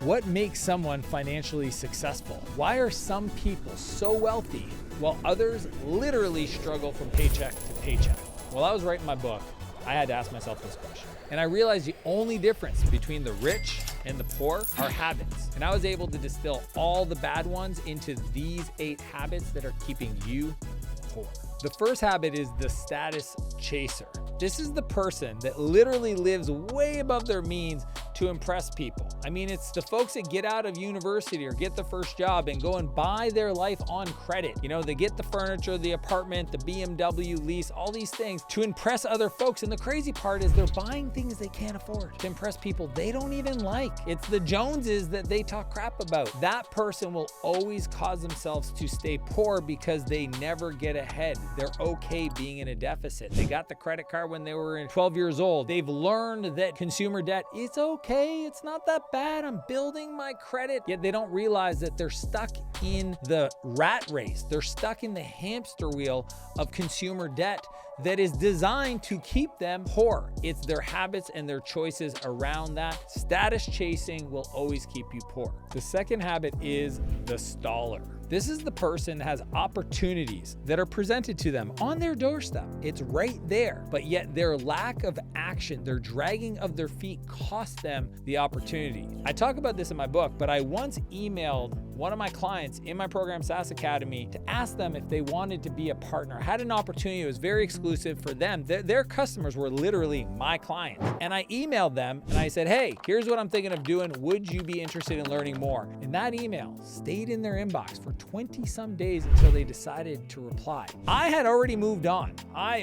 What makes someone financially successful? Why are some people so wealthy while others literally struggle from paycheck to paycheck? While I was writing my book, I had to ask myself this question. And I realized the only difference between the rich and the poor are habits. And I was able to distill all the bad ones into these 8 habits that are keeping you poor. The first habit is the status chaser. This is the person that literally lives way above their means to impress people. I mean, it's the folks that get out of university or get the first job and go and buy their life on credit. You know, they get the furniture, the apartment, the BMW lease, all these things to impress other folks. And the crazy part is they're buying things they can't afford to impress people they don't even like. It's the Joneses that they talk crap about. That person will always cause themselves to stay poor because they never get ahead. They're okay being in a deficit. They got the credit card when they were 12 years old. They've learned that consumer debt, it's okay, it's not that bad, I'm building my credit. Yet they don't realize that they're stuck in the rat race. They're stuck in the hamster wheel of consumer debt that is designed to keep them poor. It's their habits and their choices around that. Status chasing will always keep you poor. The second habit is the staller. This is the person that has opportunities that are presented to them on their doorstep. It's right there, but yet their lack of action, their dragging of their feet cost them the opportunity. I talk about this in my book, but I once emailed one of my clients in my program, SaaS Academy, to ask them if they wanted to be a partner. I had an opportunity, it was very exclusive for them. Their customers were literally my clients. And I emailed them and I said, hey, here's what I'm thinking of doing. Would you be interested in learning more? And that email stayed in their inbox for 20 some days until they decided to reply. I had already moved on.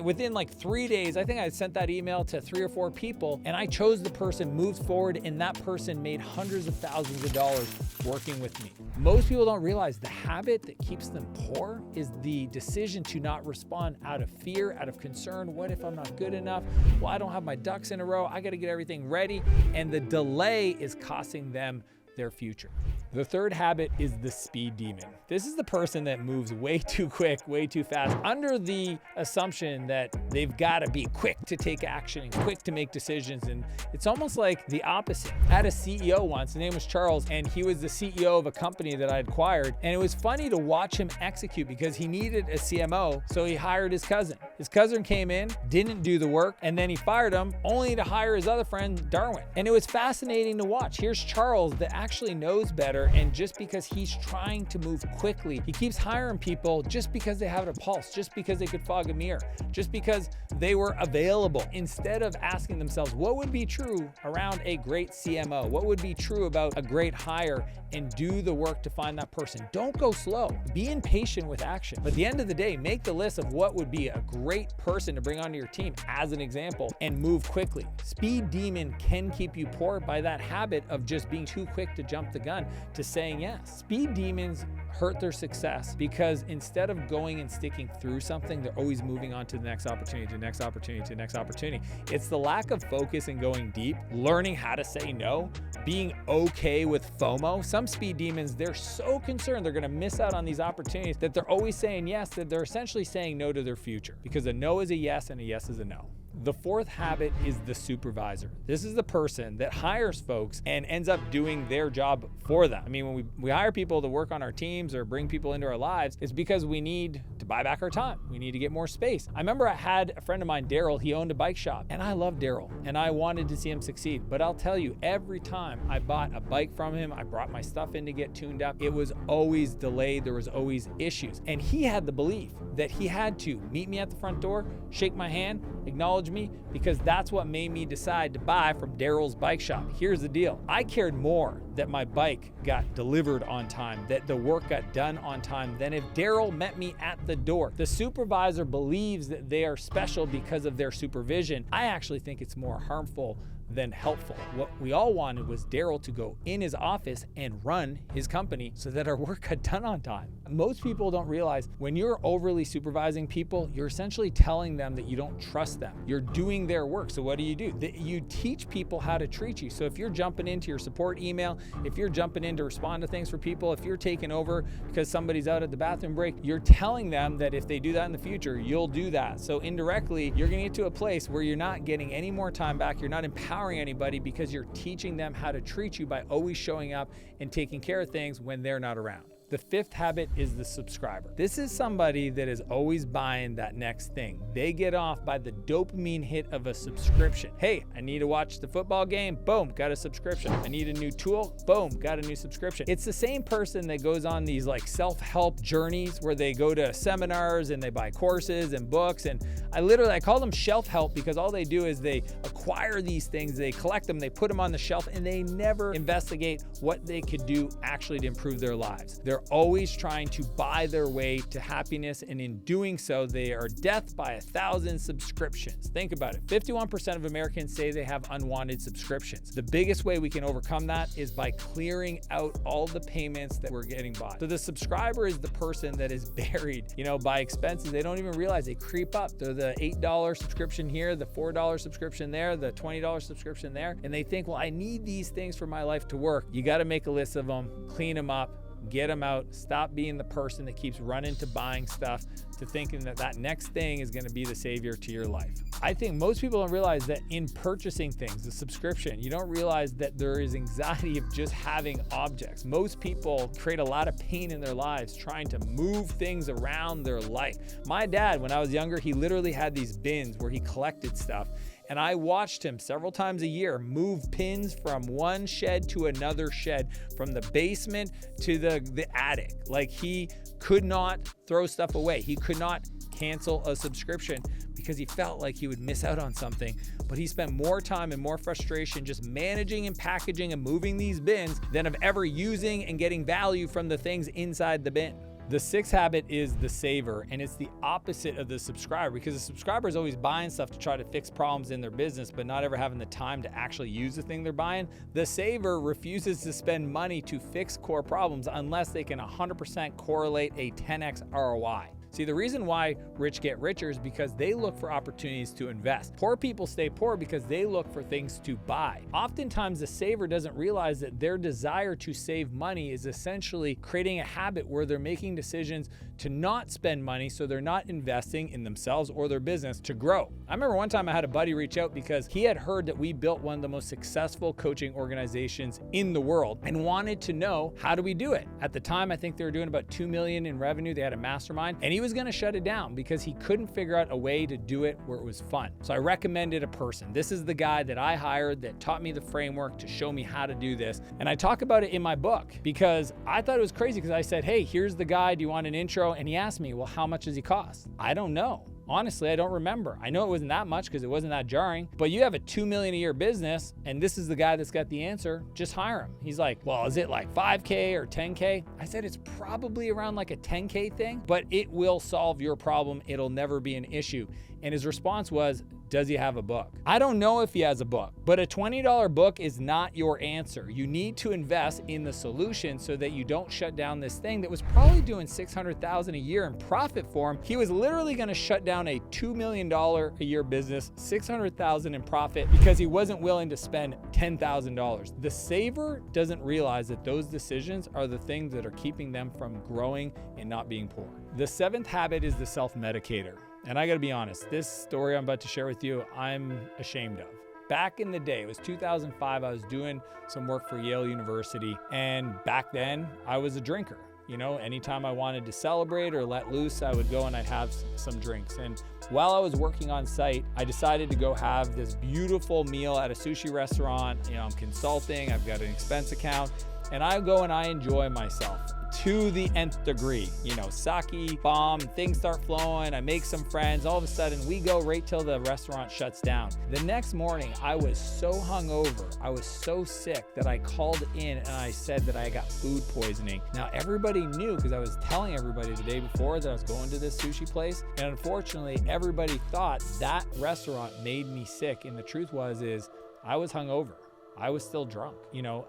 Within like 3 days, I think I sent that email to 3 or 4 people and I chose the person, moved forward, and that person made hundreds of thousands of dollars working with me. Most people don't realize the habit that keeps them poor is the decision to not respond out of fear, out of concern. What if I'm not good enough? Well, I don't have my ducks in a row. I got to get everything ready. And the delay is costing them their future. The third habit is the speed demon. This is the person that moves way too quick, way too fast, under the assumption that they've got to be quick to take action and quick to make decisions. And it's almost like the opposite. I had a CEO once, his name was Charles, and he was the CEO of a company that I had acquired. And it was funny to watch him execute because he needed a CMO, so he hired his cousin. His cousin came in, didn't do the work, and then he fired him only to hire his other friend, Darwin. And it was fascinating to watch. Here's Charles that actually knows better, and just because he's trying to move quickly, he keeps hiring people just because they have a pulse, just because they could fog a mirror, just because they were available, instead of asking themselves what would be true around a great CMO, what would be true about a great hire, and do the work to find that person. Don't go slow. Be impatient with action. But at the end of the day, make the list of what would be a great person to bring onto your team as an example and move quickly. Speed demon can keep you poor by that habit of just being too quick to jump the gun to saying yes. Speed demons hurt their success because instead of going and sticking through something, they're always moving on to the next opportunity, to the next opportunity, to the next opportunity. It's the lack of focus and going deep, learning how to say no, being okay with FOMO. Some speed demons, they're so concerned they're gonna miss out on these opportunities that they're always saying yes, that they're essentially saying no to their future, because a no is a yes and a yes is a no. The fourth habit is the supervisor. This is the person that hires folks and ends up doing their job for them. I mean, when we hire people to work on our teams or bring people into our lives, it's because we need to buy back our time. We need to get more space. I remember I had a friend of mine, Daryl, he owned a bike shop, and I loved Daryl and I wanted to see him succeed. But I'll tell you, every time I bought a bike from him, I brought my stuff in to get tuned up, it was always delayed. There was always issues. And he had the belief that he had to meet me at the front door, shake my hand, acknowledge me, because that's what made me decide to buy from Daryl's bike shop. Here's the deal. I cared more that my bike got delivered on time, that the work got done on time, than if Daryl met me at the door. The supervisor believes that they are special because of their supervision. I actually think it's more harmful than helpful. What we all wanted was Daryl to go in his office and run his company so that our work got done on time. Most people don't realize when you're overly supervising people, you're essentially telling them that you don't trust them. You're doing their work. So what do? You teach people how to treat you. So if you're jumping into your support email, if you're jumping in to respond to things for people, if you're taking over because somebody's out at the bathroom break, you're telling them that if they do that in the future, you'll do that. So indirectly, you're gonna get to a place where you're not getting any more time back. You're not empowering empowering anybody because you're teaching them how to treat you by always showing up and taking care of things when they're not around. The fifth habit is the subscriber. This is somebody that is always buying that next thing. They get off by the dopamine hit of a subscription. Hey, I need to watch the football game. Boom, got a subscription. I need a new tool. Boom, got a new subscription. It's the same person that goes on these like self-help journeys where they go to seminars and they buy courses and books. And I call them shelf help because all they do is they acquire these things, they collect them, they put them on the shelf, and they never investigate what they could do actually to improve their lives. They're always trying to buy their way to happiness, and in doing so, they are death by 1,000 subscriptions. Think about it. 51% of Americans say they have unwanted subscriptions. The biggest way we can overcome that is by clearing out all the payments that we're getting by. So the subscriber is the person that is buried, by expenses. They don't even realize they creep up. They're the $8 subscription here, the $4 subscription there, the $20 subscription there, and they think, well, I need these things for my life to work. You got to make a list of them, clean them up, get them out, stop being the person that keeps running to buying stuff, to thinking that next thing is going to be the savior to your life. I think most people don't realize that in purchasing things, the subscription, you don't realize that there is anxiety of just having objects. Most people create a lot of pain in their lives trying to move things around their life. My dad, when I was younger, he literally had these bins where he collected stuff. And I watched him several times a year move pins from one shed to another shed, from the basement to the attic. Like, he could not throw stuff away. He could not cancel a subscription because he felt like he would miss out on something. But he spent more time and more frustration just managing and packaging and moving these bins than of ever using and getting value from the things inside the bin. The sixth habit is the saver, and it's the opposite of the subscriber, because the subscriber is always buying stuff to try to fix problems in their business, but not ever having the time to actually use the thing they're buying. The saver refuses to spend money to fix core problems unless they can 100% correlate a 10x ROI. See, the reason why rich get richer is because they look for opportunities to invest. Poor people stay poor because they look for things to buy. Oftentimes, the saver doesn't realize that their desire to save money is essentially creating a habit where they're making decisions to not spend money, so they're not investing in themselves or their business to grow. I remember one time I had a buddy reach out because he had heard that we built one of the most successful coaching organizations in the world and wanted to know, how do we do it? At the time, I think they were doing about $2 million in revenue. They had a mastermind, and he was going to shut it down because he couldn't figure out a way to do it where it was fun. So I recommended a person. This is the guy that I hired that taught me the framework to show me how to do this. And I talk about it in my book because I thought it was crazy, because I said, hey, here's the guy. Do you want an intro? And he asked me, well, how much does he cost? I don't know. Honestly, I don't remember. I know it wasn't that much because it wasn't that jarring, but you have a $2 million a year business and this is the guy that's got the answer, just hire him. He's like, well, is it like 5K or 10K? I said, it's probably around like a 10K thing, but it will solve your problem. It'll never be an issue. And his response was, does he have a book? I don't know if he has a book, but a $20 book is not your answer. You need to invest in the solution so that you don't shut down this thing that was probably doing $600,000 a year in profit for him. He was literally going to shut down a $2 million a year business, $600,000 in profit, because he wasn't willing to spend $10,000. The saver doesn't realize that those decisions are the things that are keeping them from growing and not being poor. The seventh habit is the self-medicator. And I gotta be honest, this story I'm about to share with you, I'm ashamed of. Back in the day, it was 2005, I was doing some work for Yale University. And back then, I was a drinker. Anytime I wanted to celebrate or let loose, I would go and I'd have some drinks. And while I was working on site, I decided to go have this beautiful meal at a sushi restaurant. I'm consulting, I've got an expense account, and I go and I enjoy myself to the nth degree. Sake, bomb, things start flowing, I make some friends, all of a sudden we go right till the restaurant shuts down. The next morning, I was so hungover, I was so sick that I called in and I said that I got food poisoning. Now everybody knew because I was telling everybody the day before that I was going to this sushi place, and unfortunately everybody thought that restaurant made me sick, and the truth is I was hungover. I was still drunk.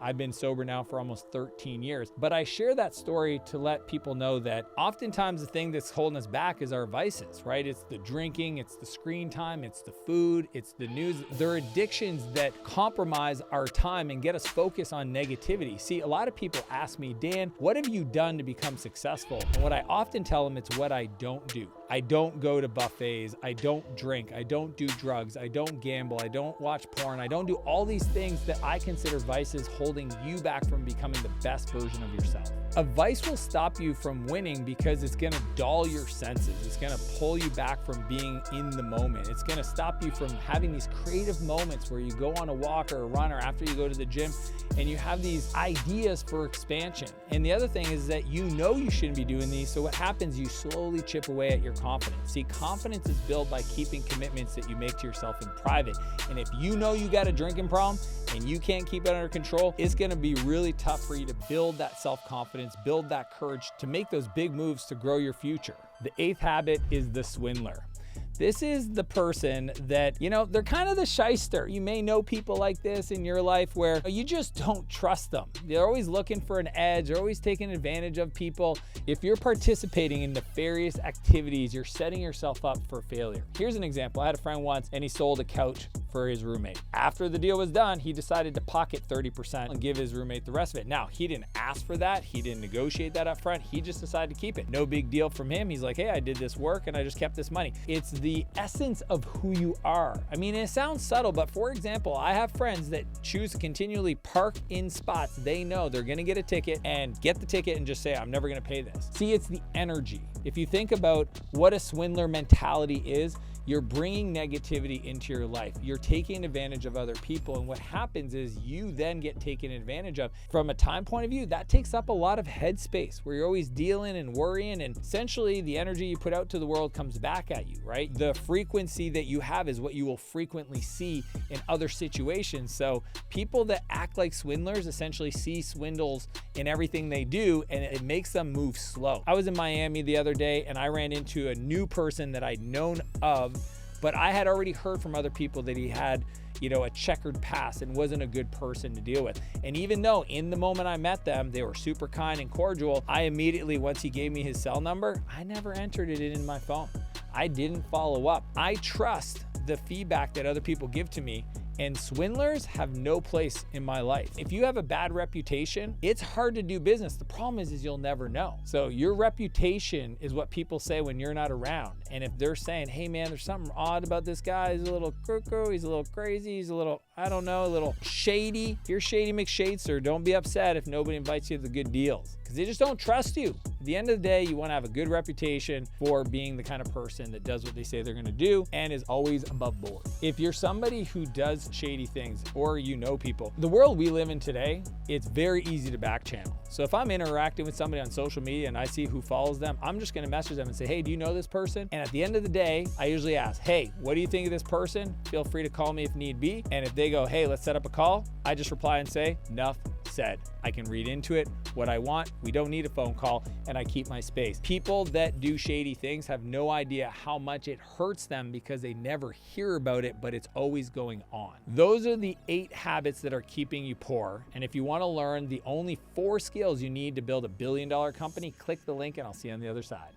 I've been sober now for almost 13 years, but I share that story to let people know that oftentimes the thing that's holding us back is our vices, right? It's the drinking, it's the screen time, it's the food, it's the news. They're addictions that compromise our time and get us focused on negativity. See, a lot of people ask me, Dan, what have you done to become successful? And what I often tell them, it's what I don't do. I don't go to buffets. I don't drink. I don't do drugs. I don't gamble. I don't watch porn. I don't do all these things that I consider vices holding you back from becoming the best version of yourself. A vice will stop you from winning because it's gonna dull your senses. It's gonna pull you back from being in the moment. It's gonna stop you from having these creative moments where you go on a walk or a run or after you go to the gym and you have these ideas for expansion. And the other thing is that you know you shouldn't be doing these, so what happens, you slowly chip away at your confidence. See, confidence is built by keeping commitments that you make to yourself in private. And if you know you got a drinking problem and you can't keep it under control, it's gonna be really tough for you to build that self-confidence, build that courage to make those big moves to grow your future. The 8th habit is the swindler. This is the person that, they're kind of the shyster. You may know people like this in your life where you just don't trust them. They're always looking for an edge. They're always taking advantage of people. If you're participating in nefarious activities, you're setting yourself up for failure. Here's an example. I had a friend once and he sold a couch for his roommate. After the deal was done, he decided to pocket 30% and give his roommate the rest of it. Now, he didn't ask for that. He didn't negotiate that up front. He just decided to keep it. No big deal from him. He's like, hey, I did this work and I just kept this money. It's the essence of who you are. I mean, it sounds subtle, but for example, I have friends that choose to continually park in spots they know they're gonna get a ticket and get the ticket and just say, I'm never gonna pay this. See, it's the energy. If you think about what a swindler mentality is, you're bringing negativity into your life. You're taking advantage of other people. And what happens is you then get taken advantage of. From a time point of view, that takes up a lot of headspace where you're always dealing and worrying. And essentially the energy you put out to the world comes back at you, right? The frequency that you have is what you will frequently see in other situations. So people that act like swindlers essentially see swindles in everything they do, and it makes them move slow. I was in Miami the other day and I ran into a new person that I'd known of, but I had already heard from other people that he had, a checkered past and wasn't a good person to deal with. And even though in the moment I met them, they were super kind and cordial, I immediately, once he gave me his cell number, I never entered it in my phone. I didn't follow up. I trust the feedback that other people give to me, and swindlers have no place in my life. If you have a bad reputation, it's hard to do business. The problem is you'll never know. So your reputation is what people say when you're not around. And if they're saying, hey man, there's something odd about this guy, he's a little cuckoo, he's a little crazy, he's a little, a little shady. If you're Shady McShadester, don't be upset if nobody invites you to the good deals, because they just don't trust you. At the end of the day, you want to have a good reputation for being the kind of person that does what they say they're going to do and is always above board. If you're somebody who does shady things, or people, the world we live in today, it's very easy to back channel. So if I'm interacting with somebody on social media and I see who follows them, I'm just going to message them and say, hey, do you know this person? And at the end of the day, I usually ask, hey, what do you think of this person? Feel free to call me if need be. And if they go, hey, let's set up a call, I just reply and say, enough said. I can read into it what I want. We don't need a phone call, and I keep my space. People that do shady things have no idea how much it hurts them because they never hear about it, but it's always going on. Those are the 8 habits that are keeping you poor. And if you want to learn the only 4 skills you need to build a $1 billion company, click the link and I'll see you on the other side.